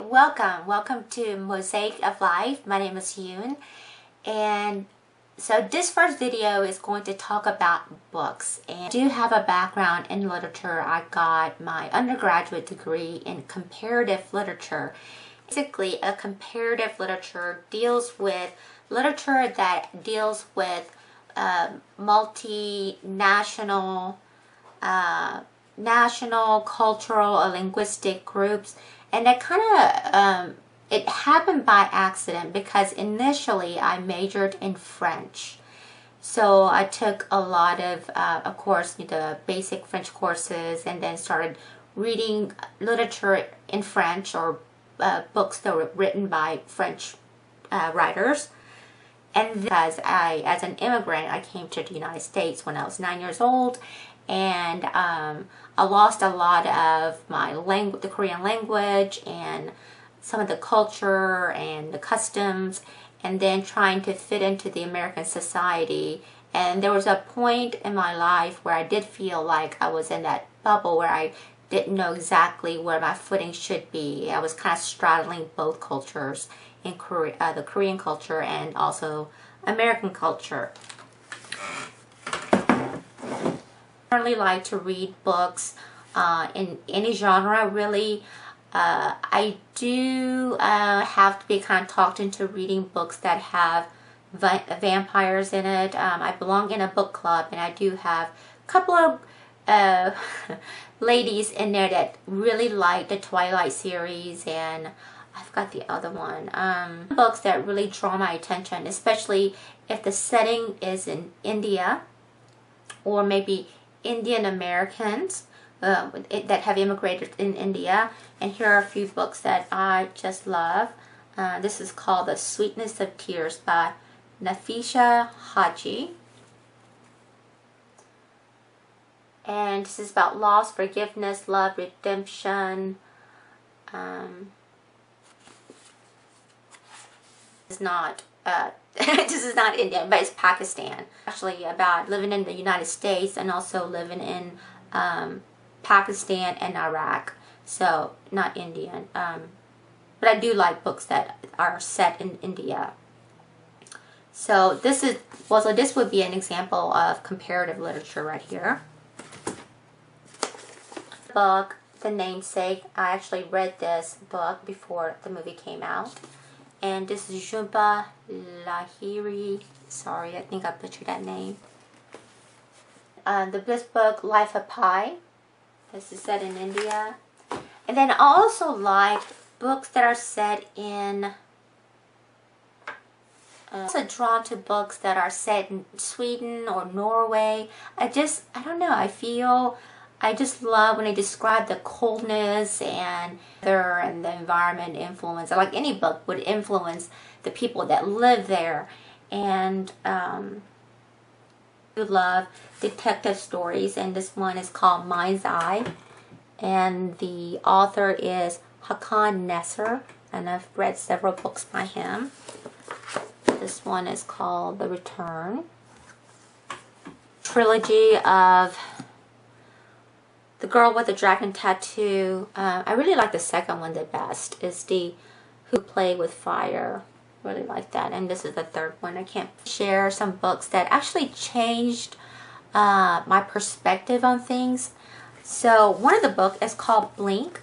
Welcome to Mosaic of Life. My name is Yoon, and so this first video is going to talk about books. And I do have a background in literature. I got my undergraduate degree in comparative literature. Basically, a comparative literature deals with literature that deals with multinational, national, cultural, or linguistic groups. And that kind of, it happened by accident because initially I majored in French. So I took a lot of course, the basic French courses, and then started reading literature in French, or books that were written by French writers. And because as an immigrant, I came to the United States when I was 9 years old, and I lost a lot of my language, the Korean language, and some of the culture and the customs, and then trying to fit into the American society. And there was a point in my life where I did feel like I was in that bubble where I didn't know exactly where my footing should be. I was kind of straddling both cultures, in Korea, the Korean culture and also American culture. I really like to read books in any genre, really. I do have to be kind of talked into reading books that have vampires in it. I belong in a book club, and I do have a couple of ladies in there that really like the Twilight series, and I've got the other one. Books that really draw my attention, especially if the setting is in India, or maybe Indian Americans that have immigrated in India. And here are a few books that I just love. This is called The Sweetness of Tears by Nafisa Haji. And this is about loss, forgiveness, love, redemption. It's not this is not India, but it's Pakistan. Actually about living in the United States and also living in Pakistan and Iraq. So not Indian. But I do like books that are set in India. So this would be an example of comparative literature right here. Book, The Namesake. I actually read this book before the movie came out. And this is Jhumpa Lahiri. Sorry, I think I butchered that name. This book, Life of Pi. This is set in India. And then I also like books that are set in... I'm also drawn to books that are set in Sweden or Norway. I don't know, I just love when they describe the coldness and the environment influence. Like any book would influence the people that live there. And I love detective stories, and this one is called Mind's Eye. And the author is Hakan Nesser, and I've read several books by him. This one is called The Return. Trilogy of The Girl with the Dragon Tattoo. I really like the second one the best. Is the Who Play with Fire. Really like that. And this is the third one. I can't share some books that actually changed my perspective on things. So one of the books is called Blink,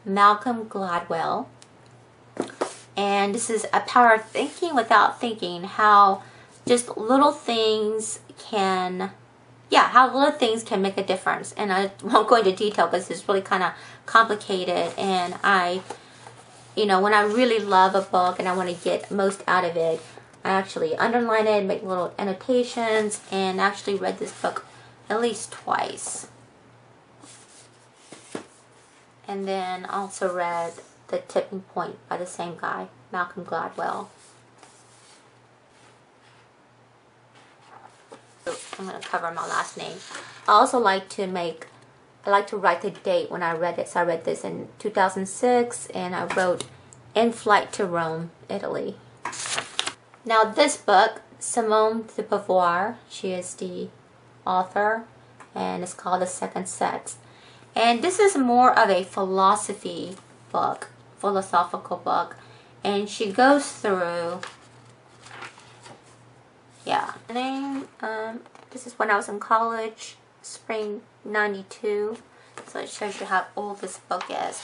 Malcolm Gladwell. And this is A Power of Thinking Without Thinking. How just little things can... how little things can make a difference. And I won't go into detail because it's really kind of complicated. And when I really love a book and I want to get most out of it, I actually underline it, make little annotations, and actually read this book at least twice. And then also read The Tipping Point by the same guy, Malcolm Gladwell. I'm going to cover my last name. I also like to write the date when I read it. So I read this in 2006, and I wrote In Flight to Rome, Italy. Now this book, Simone de Beauvoir, she is the author, and it's called The Second Sex. And this is more of a philosophy book philosophical book, and she goes through, yeah. And then, this is when I was in college, spring '92. So it shows you how old this book is.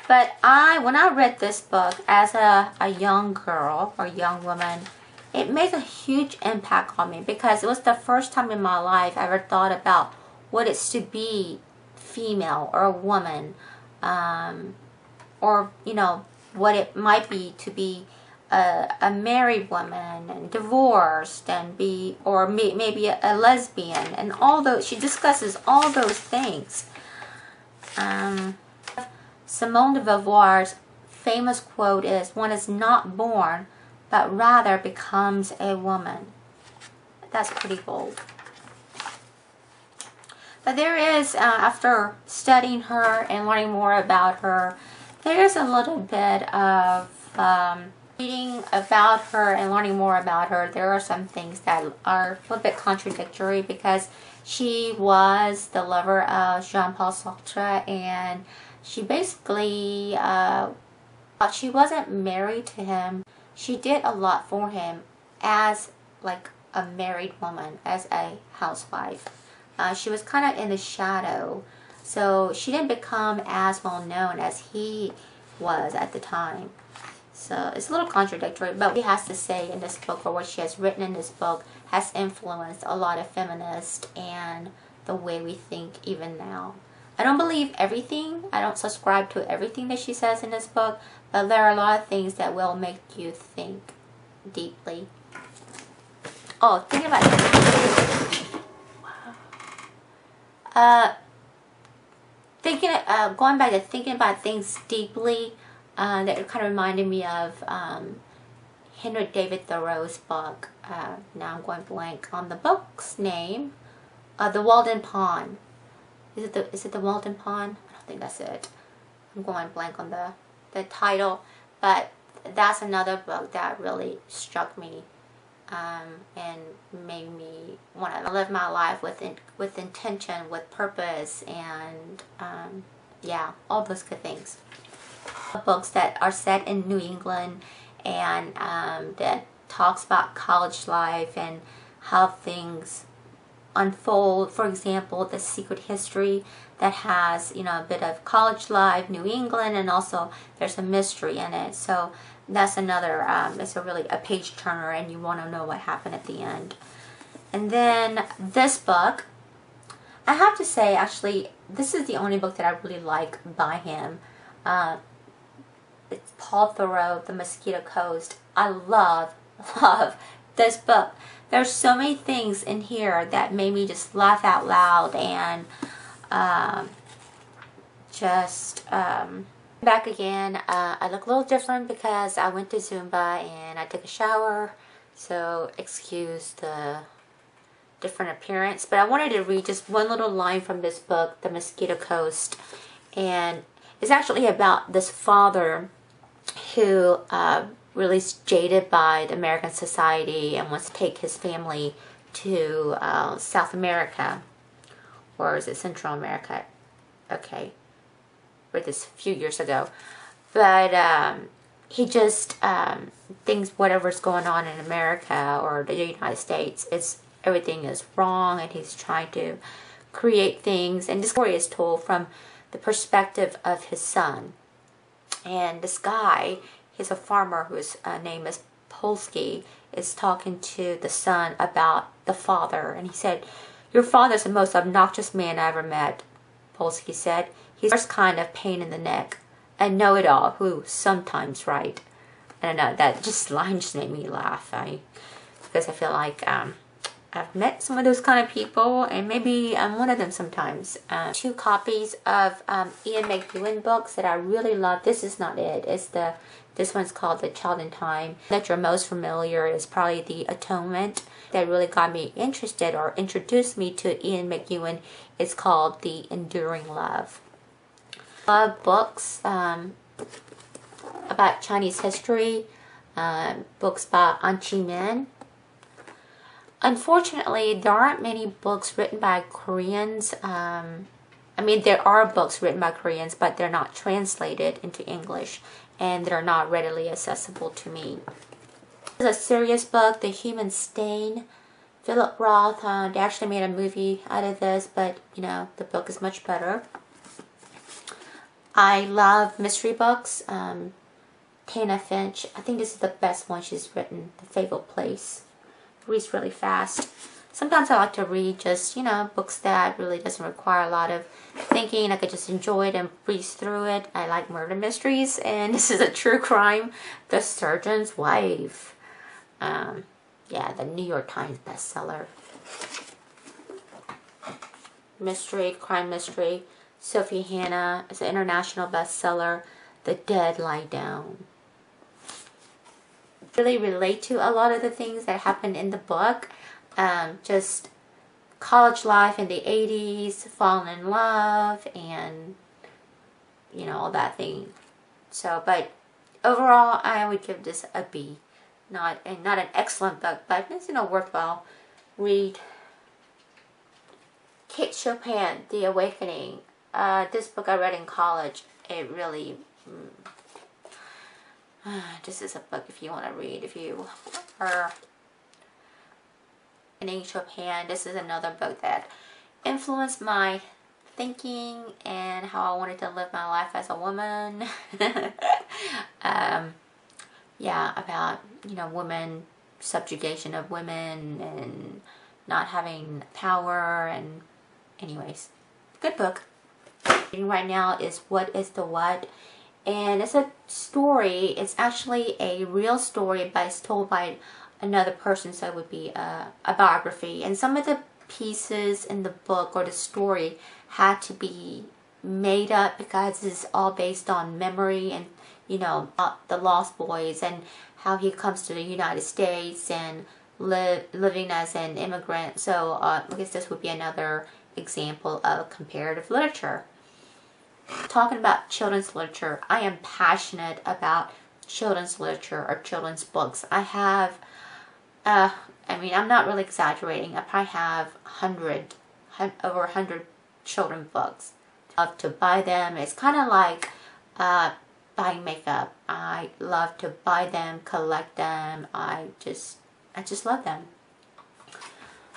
But when I read this book as a young girl or young woman, it made a huge impact on me because it was the first time in my life I ever thought about what it's to be female or a woman, or, you know, what it might be to be a married woman and divorced and be, or maybe a lesbian, and all those. She discusses all those things. Simone de Beauvoir's famous quote is, "One is not born, but rather becomes a woman." That's pretty bold. But there is, after studying her and learning more about her, there's a little bit of reading about her and learning more about her. There are some things that are a little bit contradictory because she was the lover of Jean-Paul Sartre, and she basically, she wasn't married to him. She did a lot for him as like a married woman, as a housewife. She was kind of in the shadow, so she didn't become as well known as he was at the time. So it's a little contradictory, but what she has to say in this book, or what she has written in this book, has influenced a lot of feminists and the way we think even now. I don't believe everything. I don't subscribe to everything that she says in this book, but there are a lot of things that will make you think deeply. Oh, think about it. Going back to thinking about things deeply, that kind of reminded me of Henry David Thoreau's book. Now I'm going blank on the book's name. The Walden Pond. Is it the Walden Pond? I don't think that's it. I'm going blank on the title, but that's another book that really struck me, and made me want to live my life with intention, with purpose, and yeah, all those good things. Books that are set in New England, and that talks about college life and how things unfold. For example, The Secret History, that has, you know, a bit of college life, New England, and also there's a mystery in it. So that's another, it's a page turner, and you want to know what happened at the end. And then this book, I have to say, actually, this is the only book that I really like by him. It's Paul Theroux, The Mosquito Coast. I love this book. There's so many things in here that made me just laugh out loud, and back again. I look a little different because I went to Zumba and I took a shower, so excuse the different appearance. But I wanted to read just one little line from this book, The Mosquito Coast, and it's actually about this father who really is jaded by the American society and wants to take his family to South America, or is it Central America? Okay, read this a few years ago, but he just thinks whatever's going on in America or the United States, everything is wrong, and he's trying to create things. And this story is told from the perspective of his son. And this guy, he's a farmer whose name is Polsky, is talking to the son about the father. And he said, "Your father's the most obnoxious man I ever met," Polsky said. "He's the worst kind of pain in the neck, a know-it-all who's sometimes right." And I know that line just made me laugh. Because I feel like I've met some of those kind of people, and maybe I'm one of them sometimes. 2 copies of Ian McEwan books that I really love. This is not it. This one's called The Child in Time. That you're most familiar is probably The Atonement. That really got me interested or introduced me to Ian McEwan. It's called The Enduring Love. Love books about Chinese history, books by An Chi Min. Unfortunately, there aren't many books written by Koreans. I mean, there are books written by Koreans, but they're not translated into English. and they're not readily accessible to me. This is a serious book, The Human Stain. Philip Roth, they actually made a movie out of this, but you know, the book is much better. I love mystery books. Tana Finch, I think this is the best one she's written, The Fatal Place. Reads really fast. Sometimes I like to read just, you know, books that really doesn't require a lot of thinking. I could just enjoy it and breeze through it. I like murder mysteries, and this is a true crime, The Surgeon's Wife. Yeah, the New York Times bestseller. Mystery, crime mystery. Sophie Hannah is an international bestseller. The Dead Lie Down. Really relate to a lot of the things that happened in the book. Just college life in the 80s, falling in love, and you know, all that thing. So, but overall, I would give this a B. Not an excellent book, but it's, you know, worthwhile read. Kate Chopin, The Awakening. This book I read in college. It really, this is a book if you want to read. If you are in Chopin, this is another book that influenced my thinking and how I wanted to live my life as a woman. Yeah, about, you know, women, subjugation of women and not having power, and anyways, good book. Reading right now is What is the What, and it's a story. It's actually a real story, but it's told by another person, so it would be a biography. And some of the pieces in the book or the story had to be made up because it's all based on memory, and you know, the Lost Boys and how he comes to the United States and living as an immigrant. So I guess this would be another example of comparative literature. Talking about children's literature, I am passionate about children's literature or children's books. I have, I mean, I'm not really exaggerating. I probably have over 100 children's books. I love to buy them. It's kind of like buying makeup. I love to buy them, collect them. I just love them.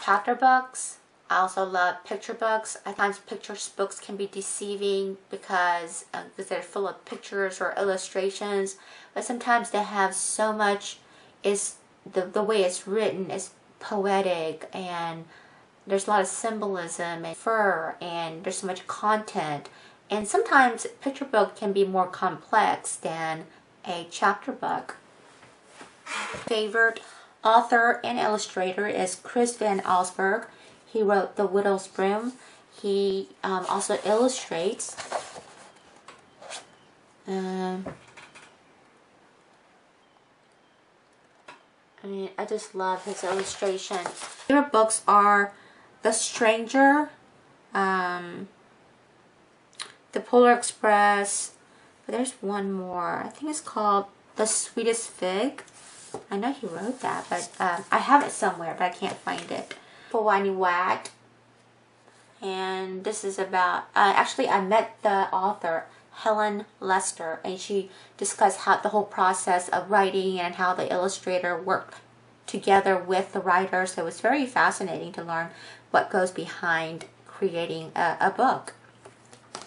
Chapter books. I also love picture books. At times picture books can be deceiving because they're full of pictures or illustrations, but sometimes they have so much, is the way it's written is poetic, and there's a lot of symbolism and fur, and there's so much content. And sometimes picture book can be more complex than a chapter book. Favorite author and illustrator is Chris Van Allsburg. He wrote The Widow's Broom. He also illustrates. I mean, I just love his illustration. Favorite books are The Stranger, The Polar Express, but there's one more. I think it's called The Sweetest Fig. I know he wrote that, but I have it somewhere, but I can't find it. Wine Wag, and this is about, actually I met the author Helen Lester, and she discussed how the whole process of writing and how the illustrator worked together with the writer. So it was very fascinating to learn what goes behind creating a book.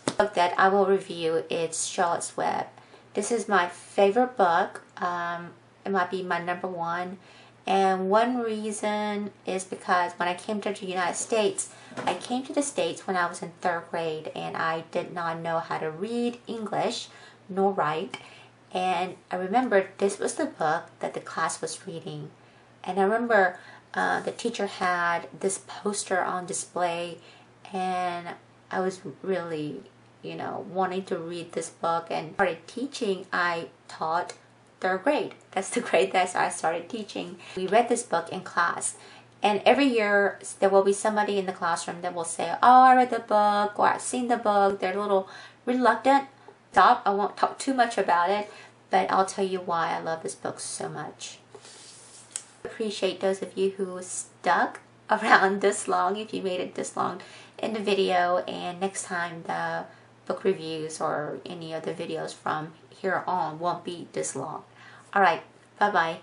The book that I will review is Charlotte's Web. This is my favorite book. It might be my number one. And one reason is because when I came to the United States, I came to the States when I was in 3rd grade, and I did not know how to read English nor write. And I remember this was the book that the class was reading. And I remember the teacher had this poster on display, and I was really, you know, wanting to read this book, and started teaching. I taught 3rd grade. That's the grade that I started teaching. We read this book in class, and every year there will be somebody in the classroom that will say, oh, I read the book, or I've seen the book. They're a little reluctant. Stop. I won't talk too much about it, but I'll tell you why I love this book so much. I appreciate those of you who stuck around this long, if you made it this long in the video, and next time the book reviews or any other videos from here on won't be this long. All right, bye bye.